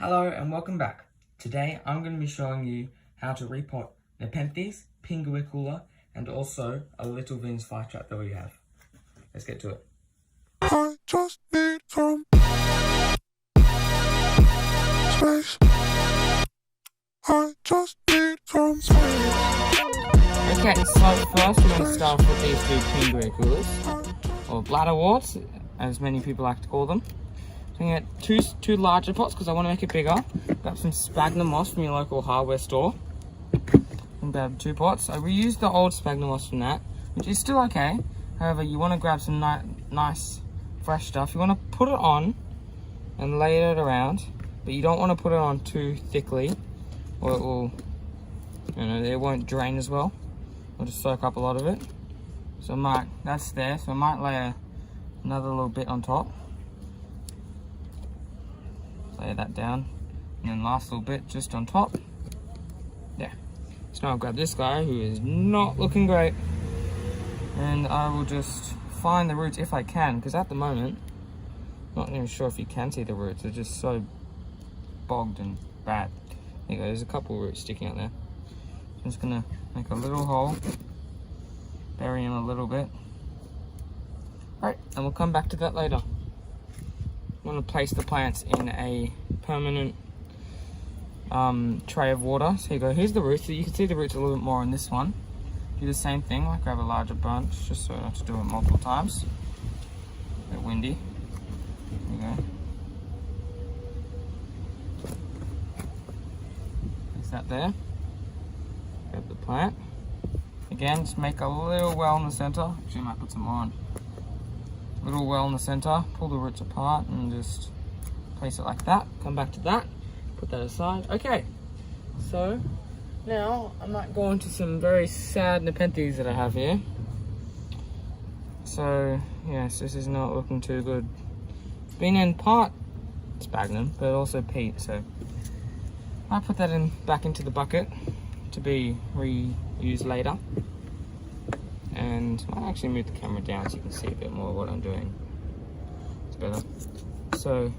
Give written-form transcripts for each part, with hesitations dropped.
Hello and welcome back. Today I'm going to be showing you how to repot Nepenthes, Pinguicula, and also a little Venus FlyTrap that we have. Let's get to it. I just need some space. I just need some space. Okay, so first we're going to start off with these two Pinguiculas, or bladderworts, as many people like to call them. So I'm going to get two larger pots because I want to make it bigger. Grab some sphagnum moss from your local hardware store. And grab 2 pots. I reused the old sphagnum moss from that, which is still okay. However, you want to grab some nice fresh stuff. You want to put it on and lay it around, but you don't want to put it on too thickly, or it will, it won't drain as well. It'll just soak up a lot of it. So that's there. So I might lay another little bit on top. Lay that down, and then last little bit just on top. Yeah. So now I'll grab this guy who is not looking great, and I will just find the roots if I can, because at the moment, not even sure if you can see the roots. They're just so bogged and bad. There you go. There's a couple of roots sticking out there. I'm just gonna make a little hole, bury him a little bit. Alright, and we'll come back to that later. I'm going to place the plants in a permanent tray of water. So here you go. Here's the roots. So you can see the roots a little bit more on this one. Do the same thing. Like grab a larger bunch, just so I don't have to do it multiple times. A bit windy. There you go. Place that there. Grab the plant. Again, just make a little well in the center. Actually, I might put some more on. Little well in the center, pull the roots apart and just place it like that. Come back to that, put that aside. Okay, so now I might go into some very sad Nepenthes that I have here. So yes, this is not looking too good. It's been in part sphagnum, but also peat, so I put that back into the bucket to be reused later. And I'll actually move the camera down so you can see a bit more of what I'm doing. It's better. So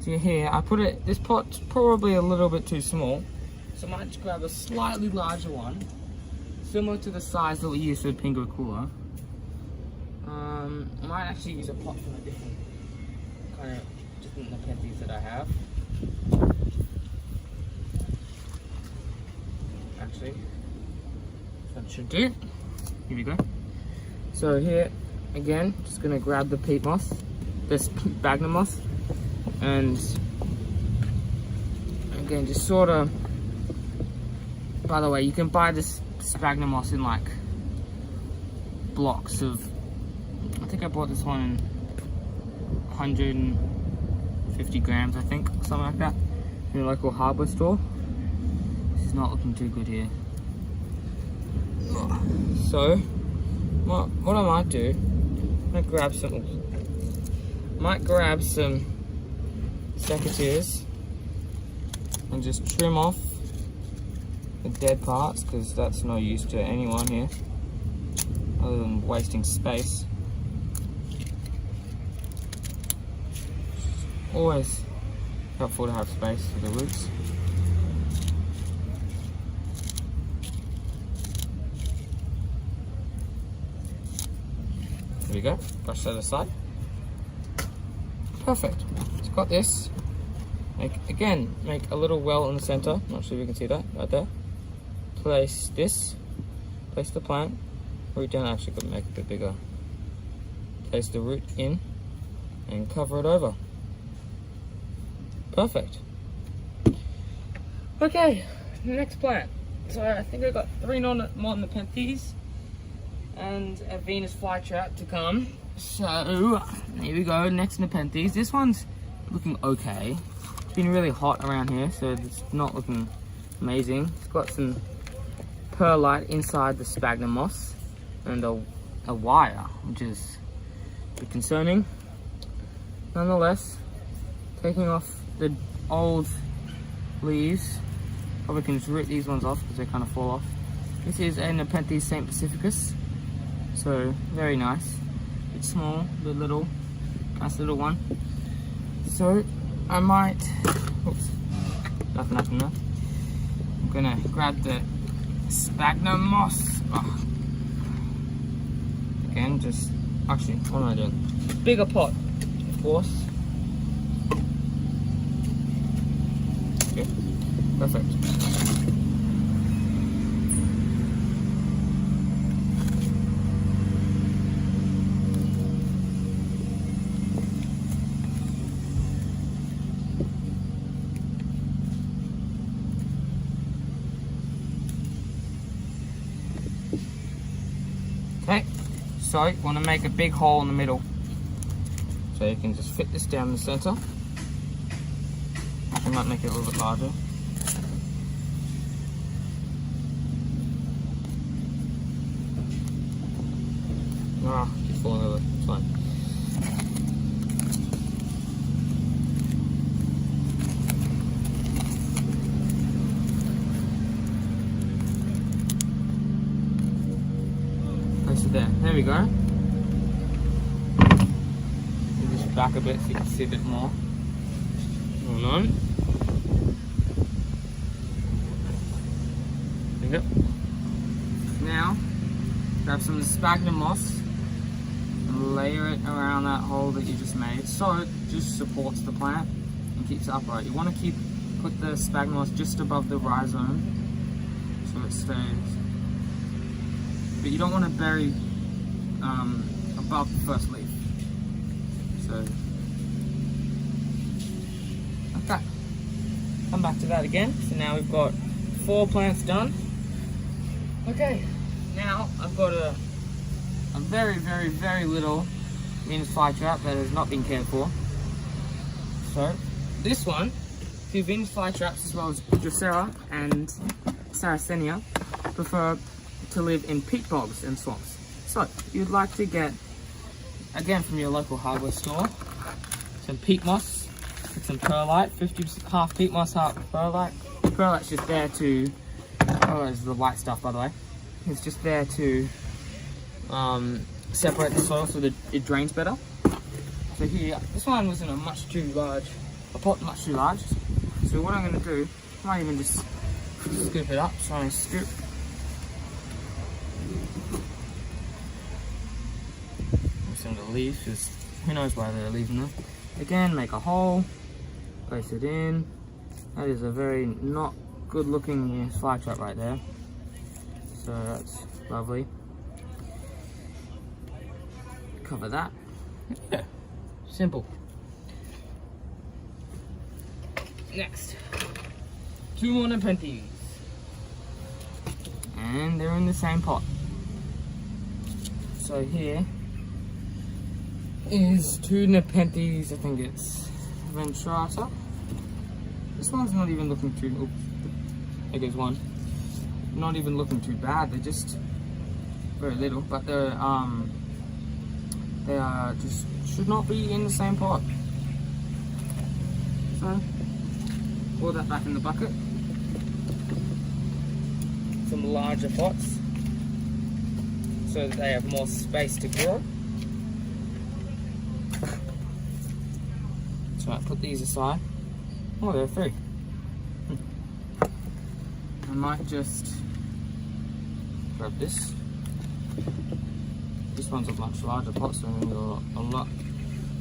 here, I put it, this pot's probably a little bit too small. So I might just grab a slightly larger one, similar to the size that we use for the Pinguicula. I might actually use a pot from a different Nepenthes that I have. Actually, that should do. Here we go. So here, again, just gonna grab the peat moss, this sphagnum moss, and again, just sort of. By the way, you can buy this sphagnum moss in like blocks of. I think I bought this one in 150 grams, I think, or something like that, in a local hardware store. This is not looking too good here. So, what I might do, I might grab some secateurs and just trim off the dead parts, because that's no use to anyone here, other than wasting space. Always helpful to have space for the roots. There we go, brush that aside. Perfect. It's got this. Make a little well in the center. Not sure if you can see that right there. Place this. Place the plant. Root down. Actually, could make it a bit bigger. Place the root in and cover it over. Perfect. Okay, next plant. So I think I've got 3 more Nepenthes and a Venus FlyTrap to come. So here we go, next Nepenthes. This one's looking okay. It's been really hot around here, so it's not looking amazing. It's got some perlite inside the sphagnum moss and a wire, which is a bit concerning. Nonetheless, taking off the old leaves. Probably can just rip these ones off because they kind of fall off. This is a Nepenthes St. Pacificus. So, very nice. It's small, but little. Nice little one. So, I might, oops, nothing happened there. I'm gonna grab the sphagnum moss. Oh. Again, just, actually, what am I doing? Bigger pot, of course. Okay, perfect. Okay, so you want to make a big hole in the middle. So you can just fit this down the center. You might make it a little bit larger. Ah, keep falling over, it's fine. Place it there. There we go. Move this back a bit so you can see a bit more. Hold on. There you go. Now, grab some sphagnum moss and layer it around that hole that you just made, so it just supports the plant and keeps it upright. You want to put the sphagnum moss just above the rhizome so it stays. But you don't want to bury above the first leaf. So, okay. Come back to that again. So now we've got 4 plants done. Okay, now I've got a very, very, very little Venus flytrap that has not been cared for. So, this one, 2 Venus flytraps as well as Drosera and Sarracenia, prefer to live in peat bogs and swamps. So, you'd like to get, again from your local hardware store, some peat moss with some perlite, 50 half peat moss, half perlite. Perlite's just there to, oh, it's the white stuff by the way. It's just there to separate the soil so that it drains better. So here, this one was in a much too large, a pot much too large. So what I'm going to do, I might even just scoop it up, try and scoop. Some of the leaves, because who knows why they're leaving them. Again, make a hole, place it in. That is a very not good looking flytrap right there. So that's lovely. Cover that. Yeah, simple. Next, 2 more Nepenthes. And they're in the same pot. So here is 2 Nepenthes, I think it's Ventrata. This one's not even looking too, oops, there goes one. Not even looking too bad, they're just very little, but they are just, should not be in the same pot. So, pour that back in the bucket. Some larger pots, so that they have more space to grow. So I put these aside. Oh, there are 3. I might just grab this. This one's a much larger pot, so I'm going to do a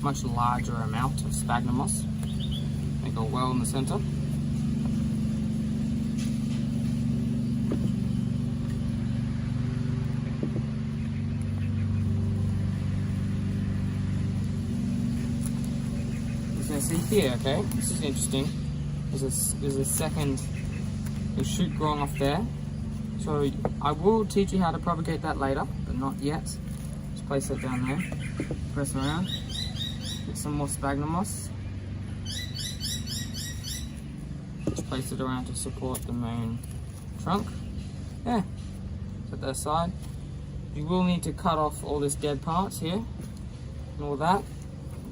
much larger amount of sphagnum moss. Make a well in the center. See here, okay, this is interesting. There's a second shoot growing off there. So I will teach you how to propagate that later, but not yet. Just place that down there, press around, get some more sphagnum moss. Just place it around to support the main trunk. Yeah, set that aside. You will need to cut off all this dead parts here and all that,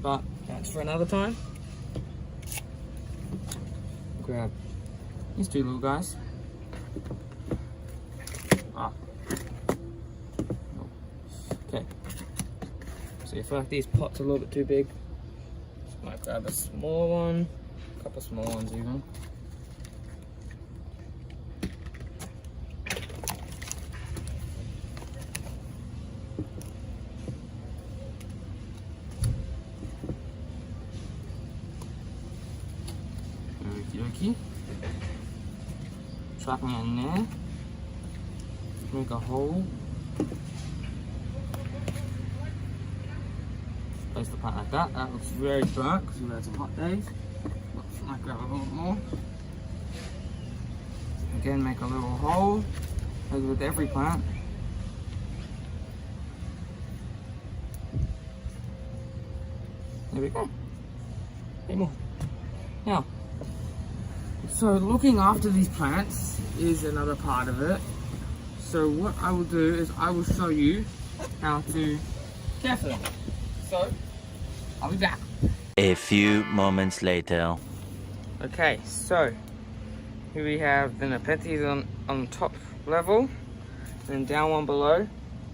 but that's for another time. Grab these 2 little guys. Okay. So you feel like these pots are a little bit too big, so I might grab a small one. the small ones even. Okie. Trapping it in there. Make a hole. Place the plant like that. That looks very dark because we've had some hot days. Might grab a little more. Again, make a little hole, as with every plant. There we go. Bit more. Now, so looking after these plants is another part of it. So what I will do is I will show you how to care for them. So, I'll be back. A few moments later. Okay, so here we have the Nepenthes on top level, and down one below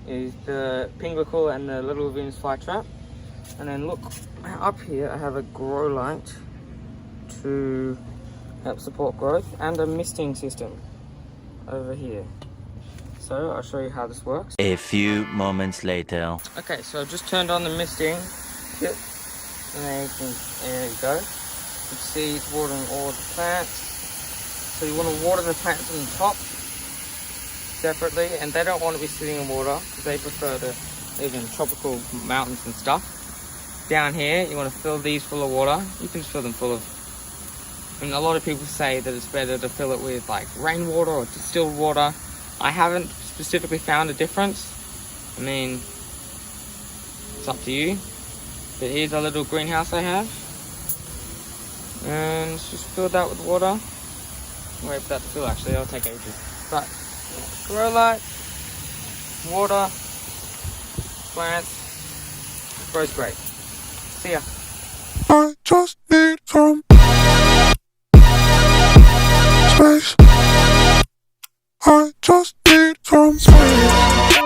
is the Pinguicula and the Little Venus Flytrap. And then look, up here I have a grow light to help support growth and a misting system over here. So I'll show you how this works. A few moments later. Okay, so I've just turned on the misting kit, and there you go. You can see it's watering all the plants. So you want to water the plants on the top separately, and they don't want to be sitting in water because they prefer to live in tropical mountains and stuff. Down here, you want to fill these full of water. You can just fill them full of, and a lot of people say that it's better to fill it with like rainwater or distilled water. I haven't specifically found a difference. I mean, it's up to you. But here's a little greenhouse I have. And it's just filled out with water. Wait for that to fill actually, I'll take ages. But, grow light, water, plants, grows great. See ya. I just need some space. I just need some space.